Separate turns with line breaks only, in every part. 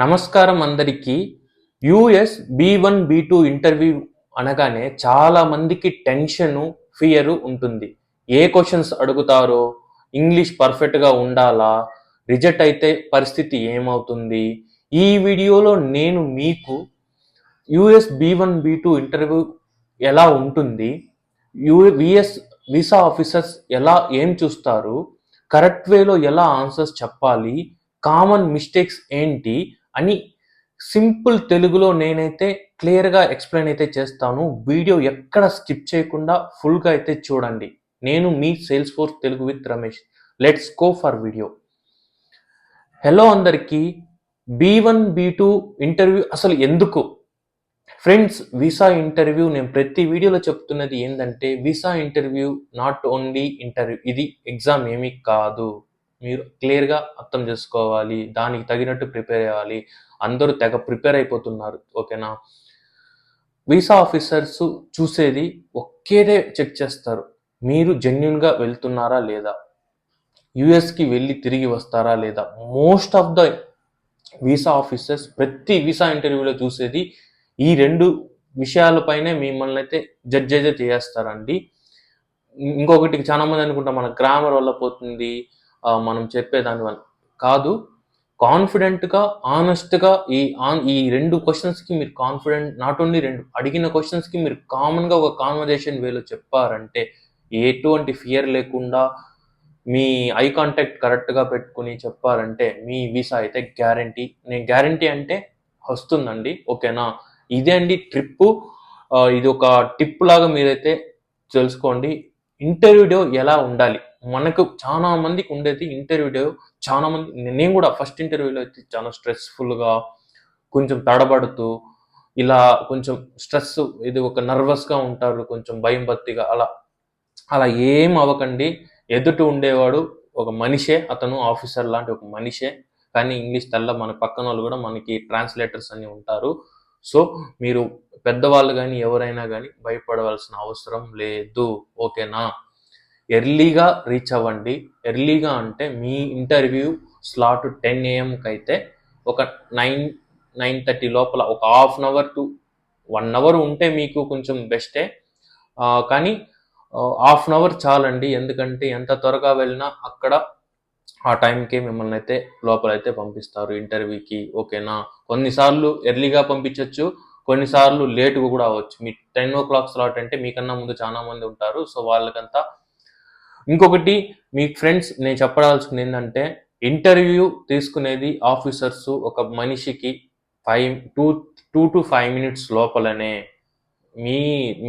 నమస్కారం అందరికీ. US బి1 బి2 interview అనగానే చాలా మందికి టెన్షను, ఫియరు ఉంటుంది. ఏ క్వశ్చన్స్ అడుగుతారో, ఇంగ్లీష్ పర్ఫెక్ట్‌గా ఉండాలా, రిజెక్ట్ అయితే పరిస్థితి ఏమవుతుంది? ఈ వీడియోలో నేను మీకు యూఎస్ బి1 బి2 ఇంటర్వ్యూ ఎలా ఉంటుంది, విఎస్ వీసా ఆఫీసర్స్ ఏం చూస్తారు, కరెక్ట్ వేలో ఎలా ఆన్సర్స్ చెప్పాలి, కామన్ మిస్టేక్స్ ఏంటి అని సింపుల్ తెలుగులో నేనైతే క్లియర్గా ఎక్స్ప్లెయిన్ అయితే చేస్తాను. వీడియో ఎక్కడ స్కిప్ చేయకుండా ఫుల్గా అయితే చూడండి. నేను మీ sales force Telugu with Ramesh. Let's go for video. Hello అందరికీ. బి1 బి2 ఇంటర్వ్యూ అసలు ఎందుకు? ఫ్రెండ్స్, వీసా ఇంటర్వ్యూ నేను ప్రతి వీడియోలో చెప్తున్నది ఏంటంటే, visa interview not only interview, ఇది ఎగ్జామ్ ఏమీ కాదు. మీరు క్లియర్గా అర్థం చేసుకోవాలి, దానికి తగినట్టు ప్రిపేర్ అవ్వాలి. అందరూ తెగ ప్రిపేర్ అయిపోతున్నారు, ఓకేనా? వీసా ఆఫీసర్స్ చూసేది ఒకేదే చెక్ చేస్తారు, మీరు జెన్యున్గా వెళ్తున్నారా లేదా, యుఎస్కి వెళ్ళి తిరిగి వస్తారా లేదా. Most of the visa officers ప్రతి వీసా ఇంటర్వ్యూలో చూసేది ఈ రెండు విషయాలపైనే మిమ్మల్ని అయితే జడ్జ్ అయితే చేస్తారండి. ఇంకొకటి చాలా మంది అనుకుంటాం మన గ్రామర్ వల్ల పోతుంది, మనం చెప్పేదాని వల్ల కాదు. కాన్ఫిడెంట్గా, ఆనెస్ట్గా ఈ రెండు క్వశ్చన్స్కి మీరు కాన్ఫిడెంట్, నాట్ ఓన్లీ రెండు అడిగిన క్వశ్చన్స్కి మీరు కామన్గా ఒక కాన్వర్జేషన్ వేలో చెప్పారంటే, ఎటువంటి ఫియర్ లేకుండా మీ ఐ కాంటాక్ట్ కరెక్ట్గా పెట్టుకుని చెప్పారంటే మీ వీసా అయితే గ్యారంటీ. నేను గ్యారంటీ అంటే వస్తుందండి, ఓకేనా? ఇదే అండి ట్రిప్పు. ఇది ఒక టిప్ లాగా మీరైతే తెలుసుకోండి. ఇంటర్వ్యూ డే ఎలా ఉండాలి, మనకు చాలా మందికి ఉండేది ఇంటర్వ్యూ డే. చాలా మంది, నేను కూడా ఫస్ట్ ఇంటర్వ్యూలో అయితే చాలా స్ట్రెస్ఫుల్గా, కొంచెం తడబడుతూ, ఇలా కొంచెం స్ట్రెస్, ఇది ఒక నర్వస్గా ఉంటారు, కొంచెం భయం భక్తిగా. అలా అలా ఏం అవ్వకండి. ఎదుట ఉండేవాడు ఒక మనిషే, అతను ఆఫీసర్ లాంటి ఒక మనిషే, కానీ ఇంగ్లీష్ తెల్ల మన పక్కన వాళ్ళు కూడా మనకి ట్రాన్స్లేటర్స్ అని ఉంటారు. సో మీరు పెద్దవాళ్ళు కానీ ఎవరైనా కానీ భయపడవలసిన అవసరం లేదు, ఓకేనా? ఎర్లీగా రీచ్ అవ్వండి. ఎర్లీగా అంటే మీ ఇంటర్వ్యూ స్లాట్ 10 AM అయితే ఒక 9-9:30 లోపల, ఒక half an hour to 1 hour ఉంటే మీకు కొంచెం బెస్టే. కానీ హాఫ్ అన్ అవర్ చాలండి, ఎందుకంటే ఎంత త్వరగా వెళ్ళినా అక్కడ ఆ టైంకి మిమ్మల్ని అయితే లోపలైతే పంపిస్తారు ఇంటర్వ్యూకి, ఓకేనా? కొన్నిసార్లు ఎర్లీగా పంపించవచ్చు, కొన్నిసార్లు లేటుగా కూడా అవ్వచ్చు. మీ 10 o'clock స్లాట్ అంటే మీకన్నా ముందు చాలా మంది ఉంటారు, సో వాళ్ళకంతా. ఇంకొకటి మీ ఫ్రెండ్స్, నేను చెప్పడాల్సింది ఏంటంటే, ఇంటర్వ్యూ తీసుకునేది ఆఫీసర్స్ ఒక మనిషికి 2 to 5 minutes లోపలనే.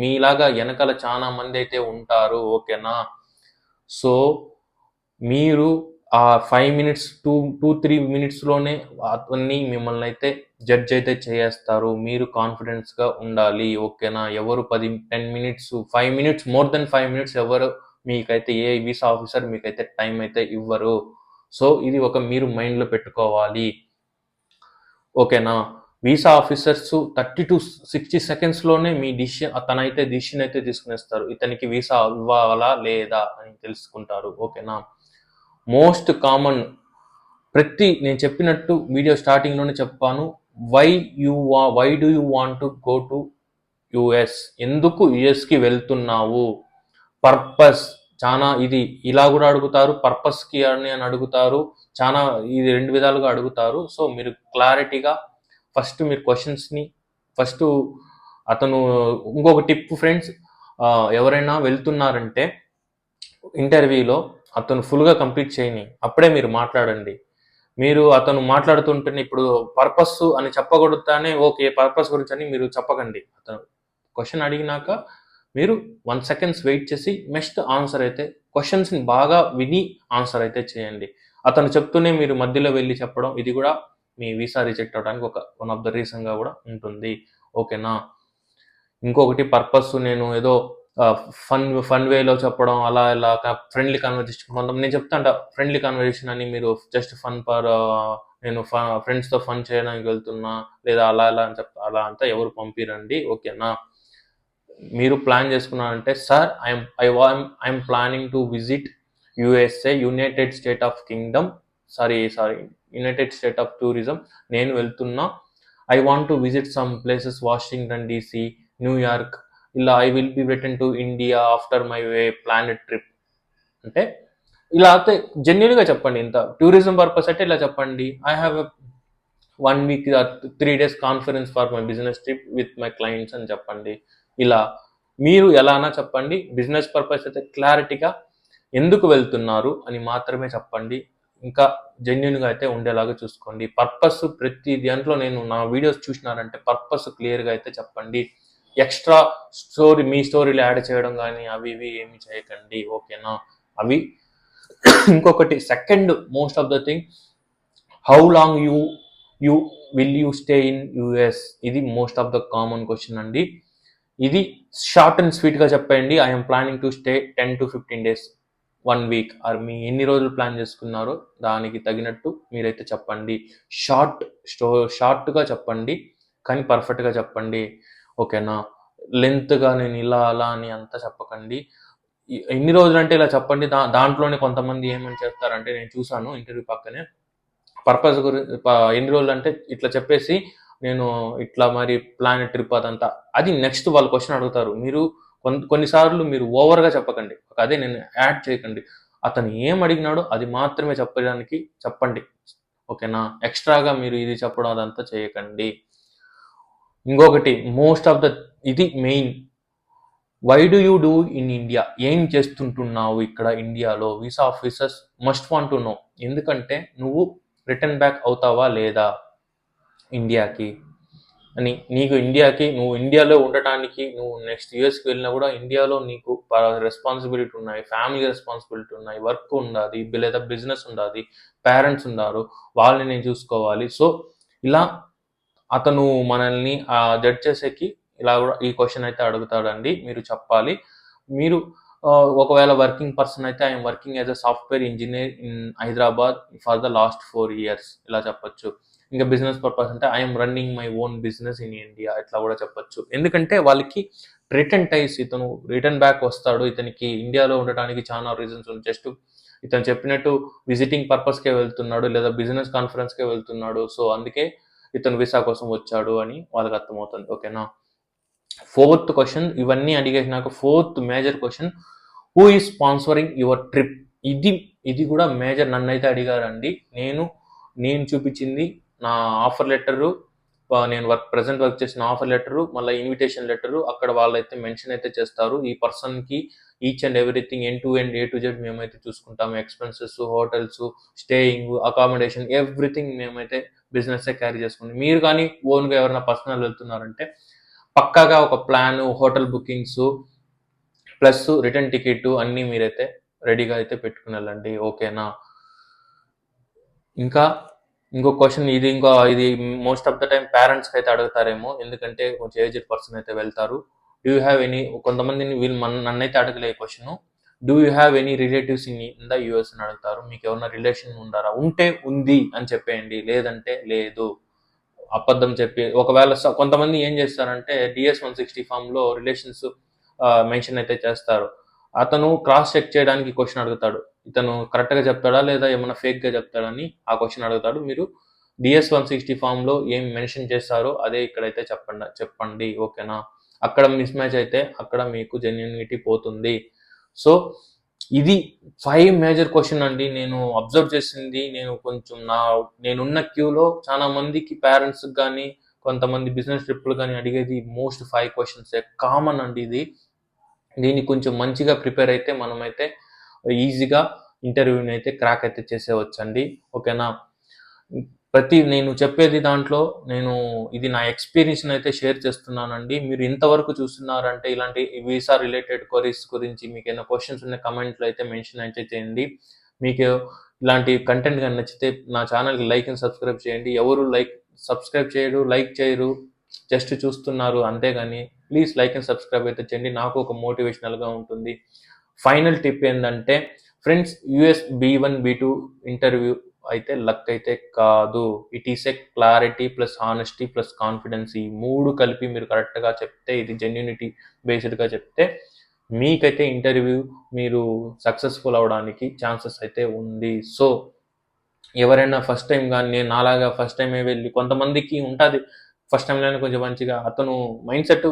మీలాగా వెనకాల చాలా మంది అయితే ఉంటారు, ఓకేనా? సో మీరు ఆ 5 minutes 2-3 minutesలోనే అతన్ని మిమ్మల్ని అయితే జడ్జ్ అయితే చేస్తారు. మీరు కాన్ఫిడెన్స్గా ఉండాలి, ఓకేనా? ఎవరు 10 minutes 5 minutes, more than 5 minutes ఎవరు మీకైతే ఏ వీసా ఆఫీసర్ మీకైతే టైం అయితే ఇవ్వరు. సో ఇది ఒక మీరు మైండ్లో పెట్టుకోవాలి, ఓకేనా? వీసా ఆఫీసర్స్ 30 to 60 secondsలోనే మీ తనైతే డిసిషన్ అయితే తీసుకునేస్తారు, ఇతనికి వీసా ఇవ్వాలా లేదా అని తెలుసుకుంటారు, ఓకేనా? మోస్ట్ కామన్, నేను చెప్పినట్టు వీడియో స్టార్టింగ్లోనే చెప్పాను, why do you want to go to US, ఎందుకు యుఎస్కి వెళ్తున్నావు, పర్పస్. చాలా ఇది ఇలా కూడా అడుగుతారు, పర్పస్కి అని అడుగుతారు, చాలా ఇది రెండు విధాలుగా అడుగుతారు. సో మీరు క్లారిటీగా ఫస్ట్ మీరు క్వశ్చన్స్ని ఫస్ట్ అతను. ఇంకొక టిప్ ఫ్రెండ్స్, ఎవరైనా వెళ్తున్నారంటే ఇంటర్వ్యూలో అతను ఫుల్గా కంప్లీట్ చేయని అప్పుడే మీరు మాట్లాడండి. మీరు అతను మాట్లాడుతుంటేనే ఇప్పుడు పర్పస్ అని చెప్పకూడతానే ఓకే పర్పస్ గురించి అని మీరు చెప్పకండి. అతను క్వశ్చన్ అడిగినాక మీరు 1 seconds వెయిట్ చేసి నెక్స్ట్ ఆన్సర్ అయితే క్వశ్చన్స్ని బాగా విని ఆన్సర్ అయితే చేయండి. అతను చెప్తూనే మీరు మధ్యలో వెళ్ళి చెప్పడం, ఇది కూడా మీ వీసా రిజెక్ట్ అవడానికి వన్ ఆఫ్ ద రీజన్గా కూడా ఉంటుంది, ఓకేనా? ఇంకొకటి పర్పస్, నేను ఏదో ఫన్ వేలో చెప్పడం, అలా ఇలా ఫ్రెండ్లీ కన్వర్జేషన్. నేను చెప్తాంట ఫ్రెండ్లీ కన్వర్జేషన్ అని, మీరు జస్ట్ ఫన్ నేను ఫ్రెండ్స్తో ఫన్ చేయడానికి వెళ్తున్నా లేదా అలా అలా అని చెప్తా, అలా అంతా ఎవరు పంపిరండి, ఓకేనా? మీరు ప్లాన్ చేసుకున్నారంటే, sir I'm planning to visit USA, United State of Kingdom, sorry United State of tourism నేను వెళ్తున్నా. I want to visit some places Washington DC, New York, ఇలా I will be return to India after my planned trip. అంటే ఇలా అయితే జెన్యున్గా చెప్పండి. ఇంత tourism purpose అంటే ఇలా చెప్పండి, I have 1 week 3 days conference for my business trip with my clients అని చెప్పండి. ఇలా మీరు ఎలానా చెప్పండి. బిజినెస్ పర్పస్ అయితే క్లారిటీగా ఎందుకు వెళ్తున్నారు అని మాత్రమే చెప్పండి. ఇంకా జెన్యున్గా అయితే ఉండేలాగా చూసుకోండి. పర్పస్ ప్రతి దాంట్లో నేను నా వీడియోస్ చూసినారంటే పర్పస్ క్లియర్గా అయితే చెప్పండి. ఎక్స్ట్రా స్టోరీ మీ స్టోరీలు యాడ్ చేయడం కానీ అవి ఇవి ఏమి చేయకండి, ఓకేనా? అవి ఇంకొకటి second most of the thing, how long you will you stay in US? ఇది most of the common question అండి. ఇది షార్ట్ అండ్ స్వీట్గా చెప్పండి. I'm planning to stay 10 to 15 days, 1 week, or మీ ఎన్ని రోజులు ప్లాన్ చేసుకున్నారో దానికి తగినట్టు మీరైతే చెప్పండి. షార్ట్గా చెప్పండి, కానీ పర్ఫెక్ట్గా చెప్పండి, ఓకేనా? లెంత్గా నేను ఇలా అలా అని అంతా చెప్పకండి. ఎన్ని రోజులు అంటే ఇలా చెప్పండి. దాంట్లోనే కొంతమంది ఏమని చేస్తారంటే, నేను చూసాను ఇంటర్వ్యూ పక్కనే, పర్పస్ గురించి ఎన్ని రోజులు అంటే ఇట్లా చెప్పేసి నేను ఇట్లా మరి ప్లాన్ ట్రిప్ అదంతా, అది నెక్స్ట్ వాళ్ళు క్వశ్చన్ అడుగుతారు. మీరు కొన్నిసార్లు మీరు ఓవర్గా చెప్పకండి, అదే నేను యాడ్ చేయకండి. అతను ఏం అడిగినాడో అది మాత్రమే చెప్పడానికి చెప్పండి, ఓకేనా? ఎక్స్ట్రాగా మీరు ఇది చెప్పడం అదంతా చేయకండి. ఇంకొకటి మోస్ట్ ఆఫ్ ద ఇది main, why do you do in India? ఏం చేస్తుంటున్నావు ఇక్కడ ఇండియాలో? Visa officers must want to know. ఎందుకంటే నువ్వు రిటర్న్ బ్యాక్ అవుతావా లేదా ఇండియాకి అని. నువ్వు ఇండియాలో ఉండటానికి, నువ్వు నెక్స్ట్ యూఎస్కి వెళ్ళినా కూడా ఇండియాలో నీకు రెస్పాన్సిబిలిటీ ఉన్నాయి, ఫ్యామిలీ రెస్పాన్సిబిలిటీ ఉన్నాయి, వర్క్ ఉండాలి, లేదా బిజినెస్ ఉండాలి, పేరెంట్స్ ఉన్నారు, వాళ్ళని నేను చూసుకోవాలి. సో ఇలా అతను మనల్ని జడ్జ్ చేసేకి ఇలా కూడా ఈ క్వశ్చన్ అయితే అడుగుతాడండి. మీరు చెప్పాలి. మీరు ఒకవేళ వర్కింగ్ పర్సన్ అయితే I'm working as a software engineer in Hyderabad for the last 4 years, ఇలా చెప్పొచ్చు. ఇంకా బిజినెస్ పర్పస్ అంటే I'm running my own business in India, ఇట్లా కూడా చెప్పొచ్చు. ఎందుకంటే వాళ్ళకి రిటర్న్ టైస్, ఇతను రిటర్న్ బ్యాక్ వస్తాడు, ఇతనికి ఇండియాలో ఉండటానికి చాలా రీజన్స్ ఉంది. జస్ట్ ఇతను చెప్పినట్టు విజిటింగ్ పర్పస్కే వెళ్తున్నాడు, లేదా బిజినెస్ కాన్ఫరెన్స్కే వెళ్తున్నాడు, సో అందుకే ఇతను వీసా కోసం వచ్చాడు అని వాళ్ళకి అర్థమవుతుంది, ఓకేనా? 4th క్వశ్చన్, ఇవన్నీ అడిగేసినాక 4th major question, who is sponsoring your trip? ఇది కూడా మేజర్. నన్నైతే అడిగారండి. నేను చూపించింది నా ఆఫర్ లెటరు, నేను ప్రజెంట్ వర్క్ చేసిన ఆఫర్ లెటరు, మళ్ళీ ఇన్విటేషన్ లెటరు. అక్కడ వాళ్ళైతే మెన్షన్ అయితే చేస్తారు ఈ పర్సన్కి each and everything end to end, A to Z మేమైతే చూసుకుంటాము. Expenses, hotels, staying, accommodation, everything మేమైతే బిజినెస్ క్యారీ చేసుకుంటాం. మీరు కానీ ఓన్గా ఎవరైనా పర్సనల్ వెళ్తున్నారంటే పక్కాగా ఒక plan, hotel bookings plus return ticket అన్నీ మీరైతే రెడీగా అయితే పెట్టుకుని వెళ్ళండి, ఓకేనా? ఇంకో క్వశ్చన్, ఇది మోస్ట్ ఆఫ్ ద టైం పేరెంట్స్కి అయితే అడుగుతారేమో, ఎందుకంటే కొంచెం ఏజ్డ్ పర్సన్ అయితే వెళ్తారు. డూ యూ హ్యావ్ ఎనీ, కొంతమందిని నన్నైతే అడగలే question, do you have any relatives in the US అని అడుగుతారు. మీకు ఎవరైనా రిలేషన్ ఉండారా? ఉంటే ఉంది అని చెప్పేయండి, లేదంటే లేదు, అబద్ధం చెప్పి. ఒకవేళ కొంతమంది ఏం చేస్తారంటే DS-160 ఫామ్లో రిలేషన్స్ మెన్షన్ అయితే చేస్తారు. అతను క్రాస్ చెక్ చేయడానికి క్వశ్చన్ అడుగుతాడు, ఇతను కరెక్ట్గా చెప్తాడా లేదా ఏమైనా ఫేక్గా చెప్తాడని ఆ క్వశ్చన్ అడుగుతాడు. మీరు DS-160 ఫామ్లో ఏం మెన్షన్ చేస్తారో అదే ఇక్కడైతే చెప్పండి, ఓకేనా? అక్కడ మిస్ మ్యాచ్ అయితే అక్కడ మీకు జెన్యూనిటీ పోతుంది. సో ఇది 5 మేజర్ క్వశ్చన్ అండి. నేను అబ్జర్వ్ చేసింది, నేనున్న క్యూలో చాలా మందికి పేరెంట్స్ కానీ కొంతమంది బిజినెస్ ట్రిప్లు కానీ అడిగేది మోస్ట్ 5 క్వశ్చన్స్ కామన్ అండి. దీన్ని కొంచెం మంచిగా ప్రిపేర్ అయితే మనమైతే ఈజీగా ఇంటర్వ్యూని అయితే క్రాక్ అయితే చేసేవచ్చండి, ఓకేనా? నేను చెప్పేది దాంట్లో ఇది నా ఎక్స్పీరియన్స్ అయితే షేర్ చేస్తున్నానండి. మీరు ఇంతవరకు చూస్తున్నారంటే ఇలాంటి వీసా రిలేటెడ్ క్వరీస్ గురించి మీకు ఏమైనా క్వశ్చన్స్ ఉన్న కమెంట్లో అయితే మెన్షన్ అయితే చేయండి. మీకు ఇలాంటి కంటెంట్ కానీ నచ్చితే నా ఛానల్కి లైక్ అండ్ సబ్స్క్రైబ్ చేయండి. ఎవరు సబ్స్క్రైబ్ చేయరు, లైక్ చేయరు, జస్ట్ చూస్తున్నారు అంతేగాని ప్లీజ్ లైక్ అండ్ సబ్స్క్రైబ్ అయితే చేయండి, నాకు ఒక మోటివేషనల్గా ఉంటుంది. ఫైనల్ టిప్ ఏంటంటే friends, US B1 B2 interview అయితే లక్ అయితే కాదు. It is a clarity plus honesty plus confidence. ఈ 3 కలిపి మీరు కరెక్ట్గా చెప్తే, ఇది జెన్యూనిటీ బేస్డ్గా చెప్తే మీకైతే ఇంటర్వ్యూ మీరు సక్సెస్ఫుల్ అవడానికి ఛాన్సెస్ అయితే ఉంది. సో ఎవరైనా ఫస్ట్ టైం కానీ నేను నాలాగా ఫస్ట్ టైమే వెళ్ళి కొంతమందికి ఉంటుంది ఫస్ట్ టైంలోనే కొంచెం మంచిగా అతను మైండ్ సెట్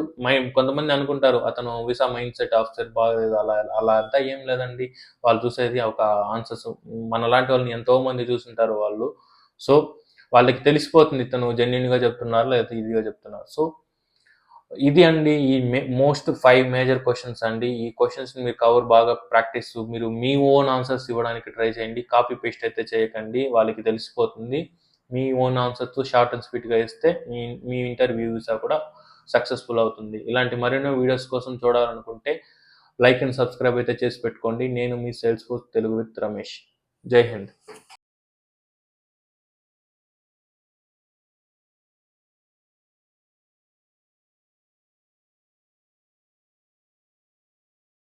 కొంతమంది అనుకుంటారు అతను వీసా మైండ్ సెట్ ఆఫీసర్ బాగలేదు అలా అలా అంతా ఏం లేదండి. వాళ్ళు చూసేది ఒక ఆన్సర్స్. మనలాంటి వాళ్ళని ఎంతో మంది చూసుంటారు వాళ్ళు. సో వాళ్ళకి తెలిసిపోతుంది ఇతను జెన్యున్గా చెప్తున్నారు లేదా ఈజీగా చెప్తున్నారు. సో ఇది అండి ఈ మోస్ట్ 5 మేజర్ క్వశ్చన్స్ అండి. ఈ క్వశ్చన్స్ మీరు బాగా ప్రాక్టీస్ మీరు మీ ఓన్ ఆన్సర్స్ ఇవ్వడానికి ట్రై చేయండి. కాపీ పేస్ట్ అయితే చేయకండి. వాళ్ళకి తెలిసిపోతుంది. మీ ఓన్ ఆన్సర్స్ షార్ట్ అండ్ స్వీట్గా ఇస్తే మీ ఇంటర్వ్యూ వీసా కూడా సక్సెస్ఫుల్ అవుతుంది. ఇలాంటి మరెన్నో వీడియోస్ కోసం చూడాలనుకుంటే లైక్ అండ్ సబ్స్క్రైబ్ అయితే చేసి పెట్టుకోండి. నేను మీ sales force Telugu with Ramesh. Jai Hind.